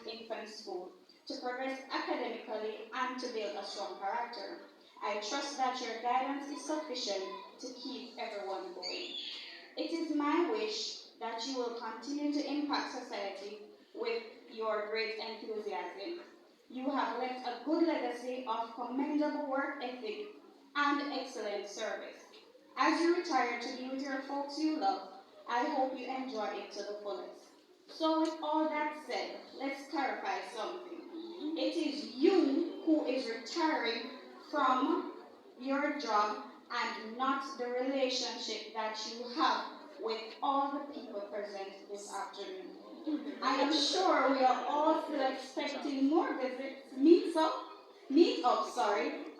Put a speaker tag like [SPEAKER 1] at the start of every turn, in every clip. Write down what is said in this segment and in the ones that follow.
[SPEAKER 1] at infant school to progress academically and to build a strong character. I trust that your guidance is sufficient to keep everyone going. It is my wish that you will continue to impact society with your great enthusiasm. You have left a good legacy of commendable work ethic and excellent service. As you retire to be with your folks you love, I hope you enjoy it to the fullest. So, with all that said, let's clarify something. It is you who is retiring from your job and not the relationship that you have with all the people present this afternoon. I am sure we are all still expecting more visits, meet up,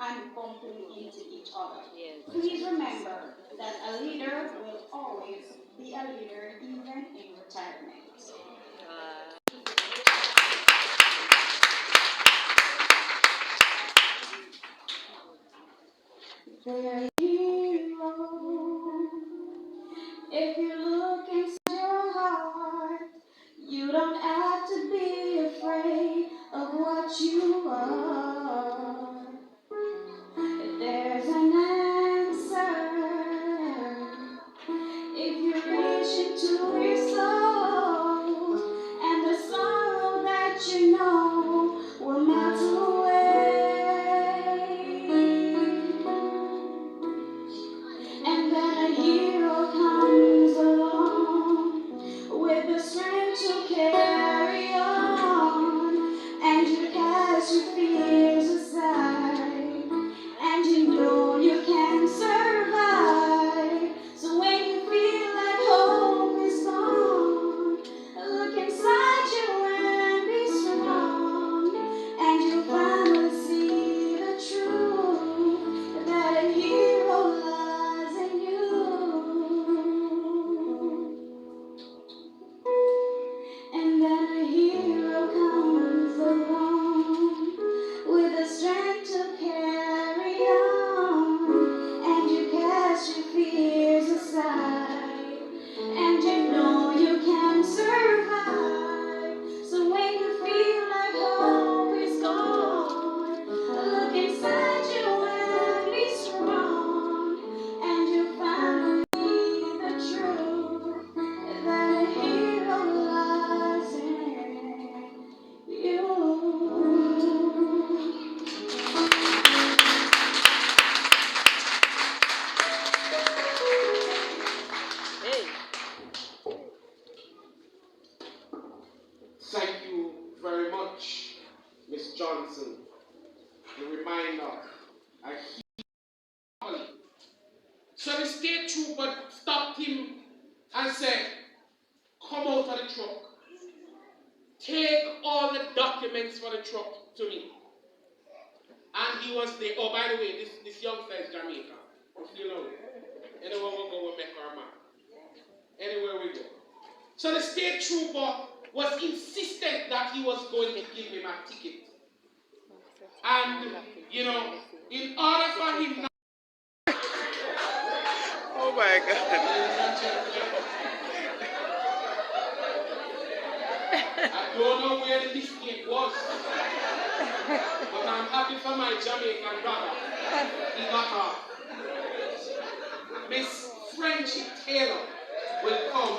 [SPEAKER 1] and bumping into each other. Please remember that a leader will always be a leader even in retirement. We're heroes. If you look inside your heart, you don't have to be afraid of what you are. There's an answer if you reach into your soul, and the sorrow that you know will melt away. And then a hero comes along with the strength to carry on, and you cast your fears aside, and you know you can survive. So when you feel like hope is gone, look inside you and be strong, and you'll finally see the truth that a hero lies in you. And then a hero comes along with the strength to carry on, and you cast your fears aside, and you know you can survive. So when you feel like hope is gone, look inside you and be strong, and you finally see the truth that a hero lies in you.
[SPEAKER 2] Thank you very much, Miss Johnson. The reminder, I hear. So the state trooper stopped him and said, "Come out of the truck. Take all the documents for the truck to me." And he was there. Oh, by the way, this youngster is Jamaican. You know, anywhere we go, we make our mark. Anywhere we go. So the state trooper was insistent that he was going to give him a ticket. And, you know, in order for him not...
[SPEAKER 3] Oh my God.
[SPEAKER 2] I don't know where the biscuit was, but I'm happy for my Jamaican brother. He got off. Miss Frenchie Taylor will come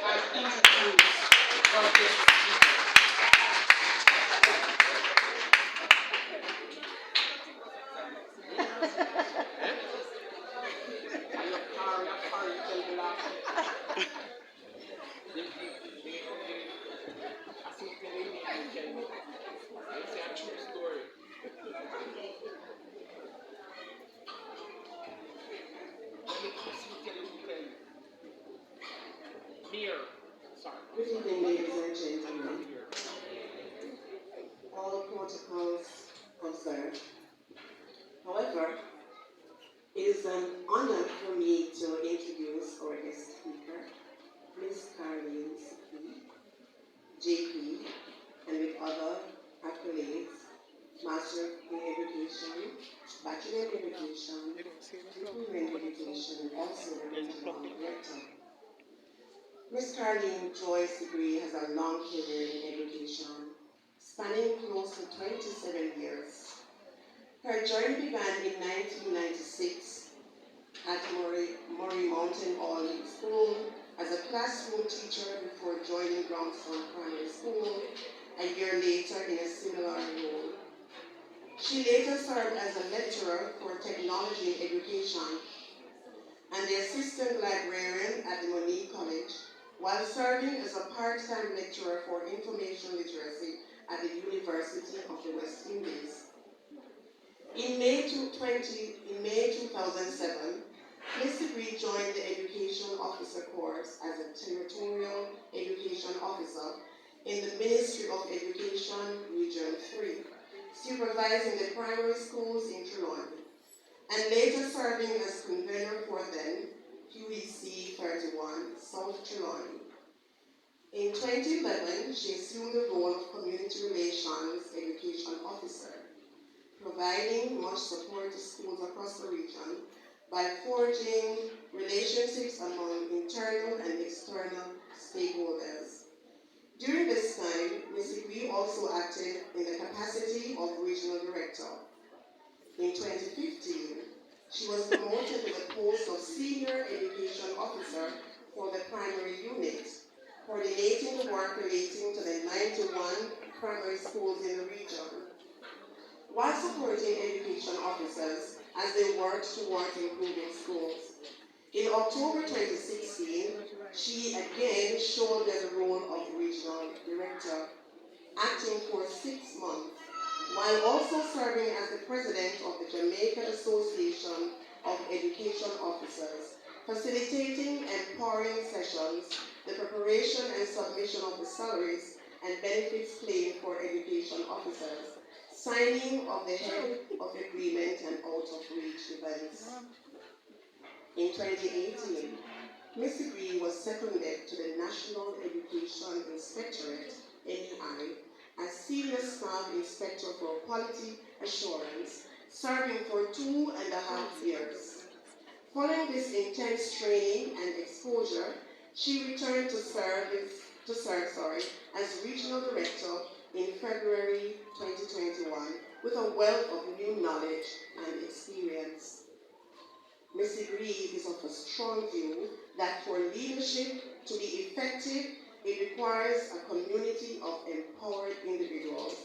[SPEAKER 2] and introduce our guest speaker.
[SPEAKER 4] Good evening, ladies and gentlemen. All protocols observed. However, it is an honor for me to introduce our guest speaker, Ms. Caroline JP, and with other accolades, Master in Education, Bachelor in Education, Diploma in Education, and also a Regional Director. Ms. Caroline Joy's degree has a long career in education, to 27 years. Her journey began in 1996 at Murray Mountain All School as a classroom teacher before joining Brownstone Primary School a year later in a similar role. She later served as a lecturer for technology and education and the assistant librarian at the Monique College, while serving as a part-time lecturer for information literacy at the University of the West Indies. In May 2007, Ms. Audrey joined the Education Officer course as a Territorial Education Officer in the Ministry of Education Region 3, supervising the primary schools in Trelawney, and later serving as convener for then QEC 31, South Trelawney. In 2011, she assumed the role of Community Relations Education Officer, providing much support to schools across the region by forging relationships among internal and external stakeholders. During this time, Ms. Audrey also acted in the capacity of Regional Director. In 2015, she was promoted to the post of Senior Education Officer for the primary unit, coordinating the work relating to the 91 primary schools in the region, while supporting education officers as they worked towards improving schools. In October 2016, she again shouldered the role of Regional Director, acting for 6 months, while also serving as the President of the Jamaica Association of Education Officers, facilitating and empowering sessions, the preparation and submission of the salaries and benefits claim for education officers, signing of the head of agreement and out-of-reach events. In 2018, Ms. Audrey was seconded to the National Education Inspectorate, NEI, as Senior Staff Inspector for Quality Assurance, serving for 2.5 years. Following this intense training and exposure, she returned to serve as Regional Director in February 2021 with a wealth of new knowledge and experience. Ms. Audrey is of a strong view that for leadership to be effective, it requires a community of empowered individuals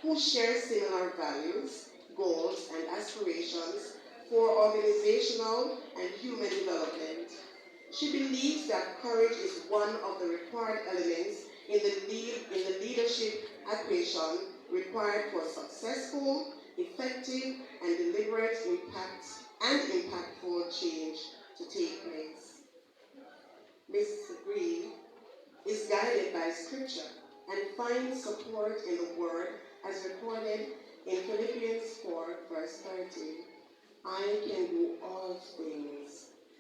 [SPEAKER 4] who share similar values, goals, and aspirations for organizational and human development. She believes that courage is one of the required elements in the leadership equation required for successful, effective, and deliberate impactful change to take place. Ms. Audrey is guided by Scripture and finds support in the Word as recorded in Philippians 4, verse 30. I can do all things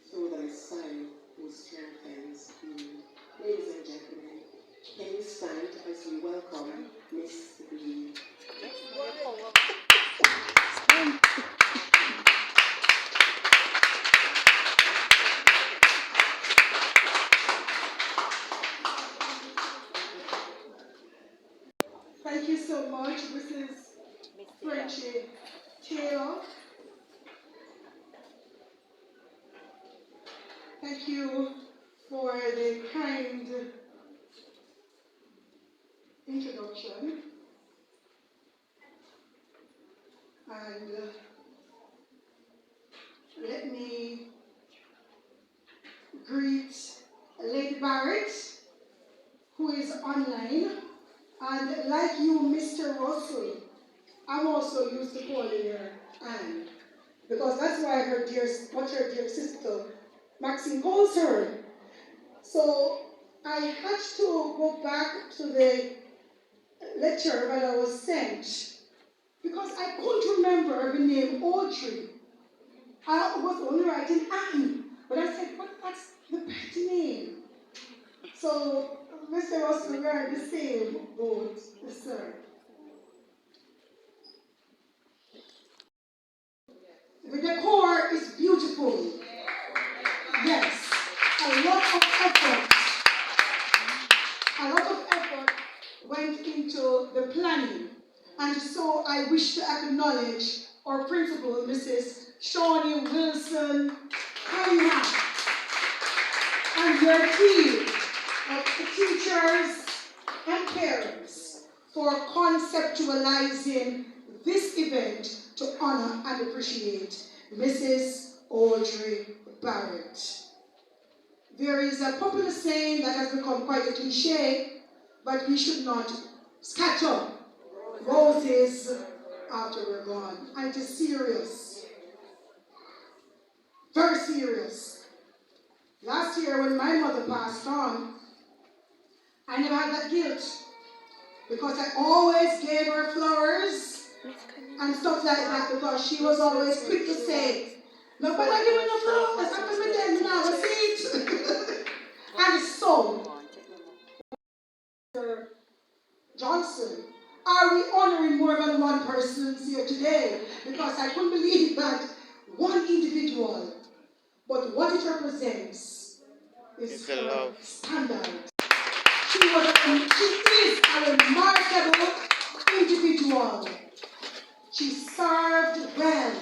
[SPEAKER 4] through the Messiah who strengthens me. Ladies and gentlemen, can you stand as we welcome Miss Audrey?
[SPEAKER 3] Thank you so much, Mrs. Frenchie Taylor. Thank you for the kind introduction. And let me greet Lady Barrett, who is online. And like you, Mr. Russell, I'm also used to calling her Anne, because that's why her dear sister Maxine calls her. So I had to go back to the lecture that I was sent, because I couldn't remember the name Audrey. I was only writing Anne, but I said, but that's the pet name. So, Mr. Russell, we are in the same boat, sir. The decor is beautiful. Yes, a lot of effort went into the planning. And so I wish to acknowledge our principal, Mrs. Shawnee Wilson Cunningham, and your team of teachers and parents for conceptualizing this event to honor and appreciate Mrs. Audrey Barrett. There is a popular saying that has become quite a cliche, but we should not scatter roses after we're gone. And it is serious, very serious. Last year when my mother passed on, I never had that guilt because I always gave her flowers and stuff like that because she was always quick to say, "No, but I give her no flowers, I'm going to them now, see it." And so, Mr. Johnson, are we honoring more than one person here today? Because I couldn't believe that one individual, but what it represents is her standard. She is a remarkable individual. She served well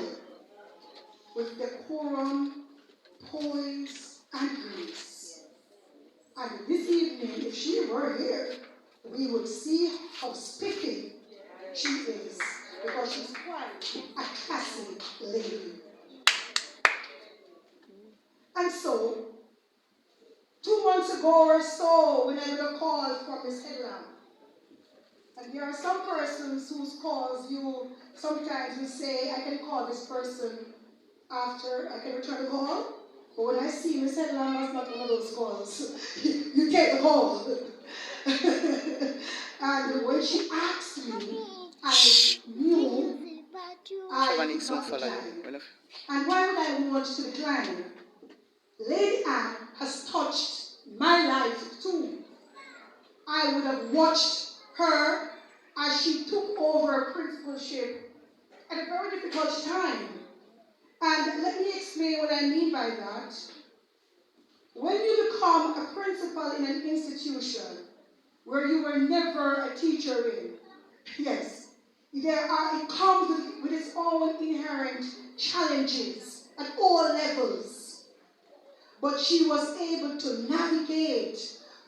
[SPEAKER 3] with decorum, poise, and grace. And this evening, if she were here, we would see how spiffy she is, because she's quite a classy lady. And so, 2 months ago or so, when I got a call from Miss Headlam, and there are some persons whose calls you sometimes you say, I can call this person after I can return the call. But when I see Miss Headlam, that's not one of those calls. You take the call. And when she asked me, I knew I could not decline. And why would I want to decline? Lady Anne has touched my life too. I would have watched her as she took over principalship at a very difficult time. And let me explain what I mean by that. When you become a principal in an institution where you were never a teacher in, yes, it comes with its own inherent challenges at all levels. But she was able to navigate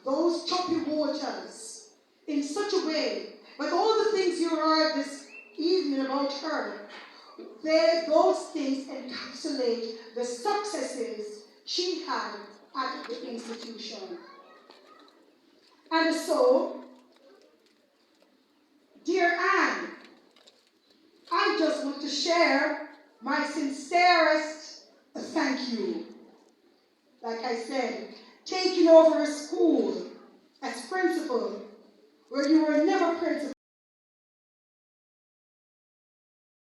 [SPEAKER 3] those choppy waters in such a way. But all the things you heard this evening about her, those things encapsulate the successes she had at the institution. And so, dear Anne, I just want to share my sincerest thank you. Like I said, taking over a school as principal, where you were never principal,